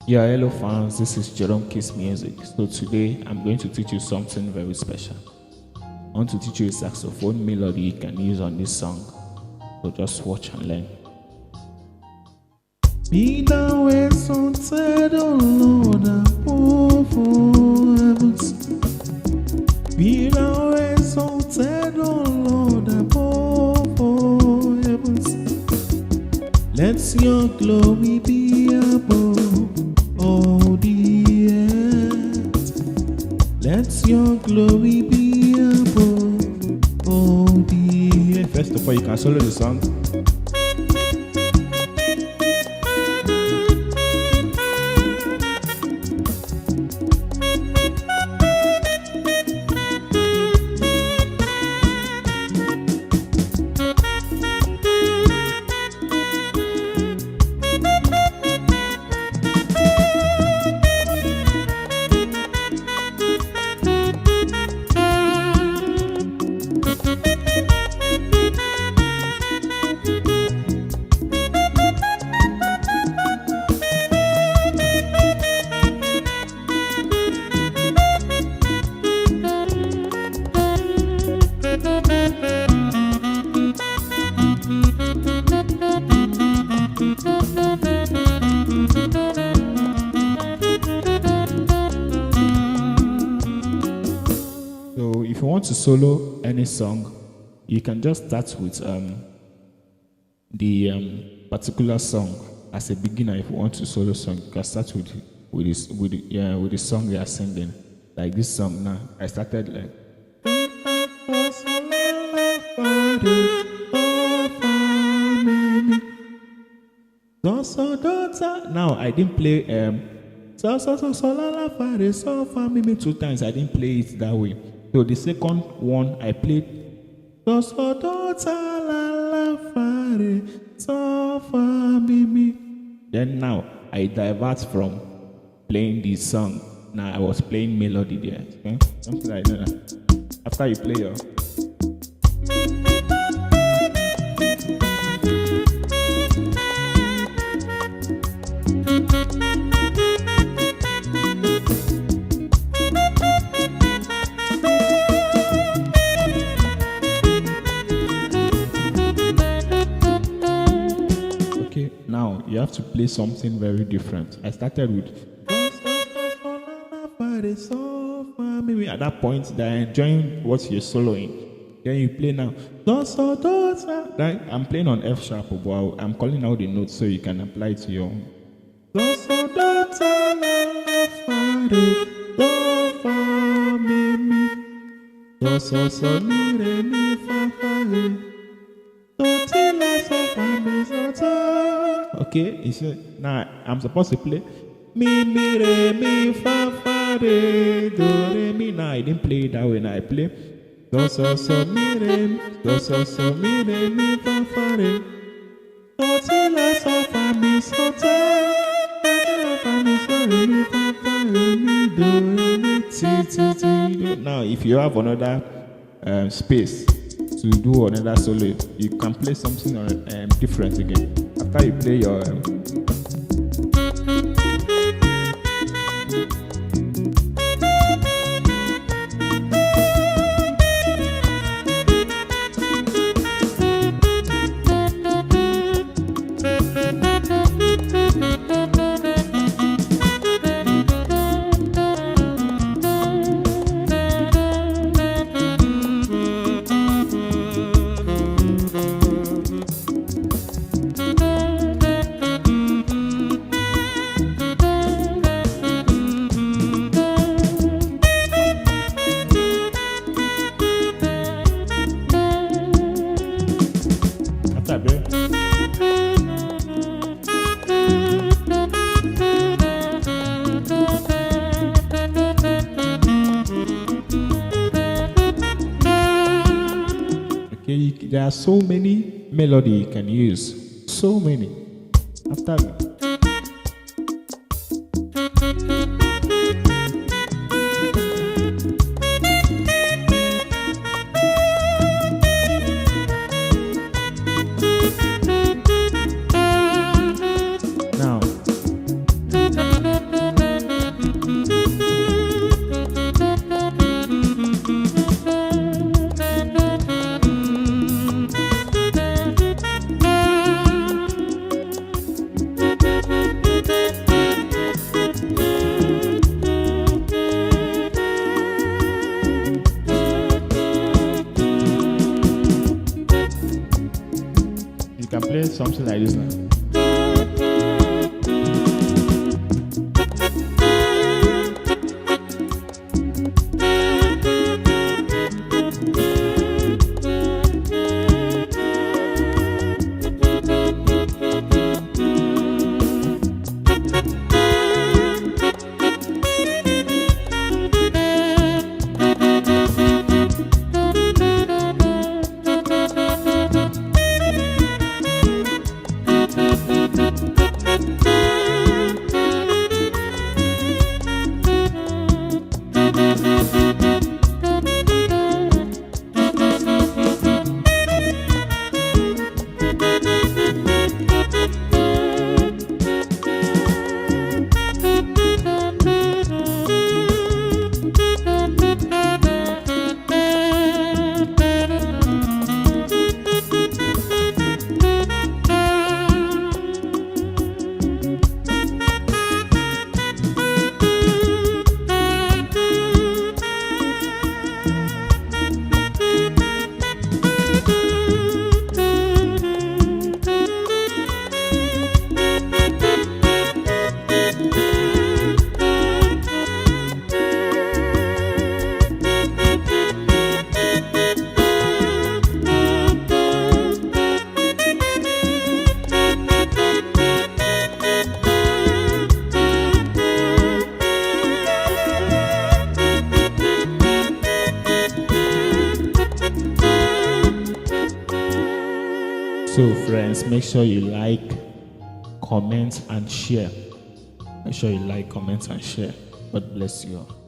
Yeah, hello fans, this is Jeromekeys music. So today I'm going to teach you something very special. I want to teach you a saxophone melody you can use on this song. So just watch and learn. Be thou exalted, O Lord, above all heavens. Be thou exalted, O Lord, above all heavens. Let your glory be above all the earth. Let your glory be above all the earth. First of all, you can solo the song. So if you want to solo any song, you can just start with the particular song as a beginner. If you want to solo song, you can start with the song you are singing. Like this song now. I started like now I didn't play so fa me two times. I didn't play it that way. So the second one I played so fa me. Then now I divert from playing the song. Now I was playing melody there. Okay? Something like that. After you play your now you have to play something very different. I started with maybe at that point that I'm enjoying what you're soloing. Then you play now. Right? I'm playing on F sharp, but I'm calling out the notes so you can apply it to your own. Okay, you see, now I'm supposed to play mi re mi fa fa re do re mi. Now I didn't play it that way. Now I play mi re mi fa fa re do ti la so fa mi so ta fa mi so re mi fa fa re mi do re mi ti ti ti. Now if you have another space to do another solo, you can play something different again. After you play your there are so many melody you can use. So many. After that. Now something like this now. So friends, make sure you like, comment and share. Make sure you like, comment and share. God bless you all.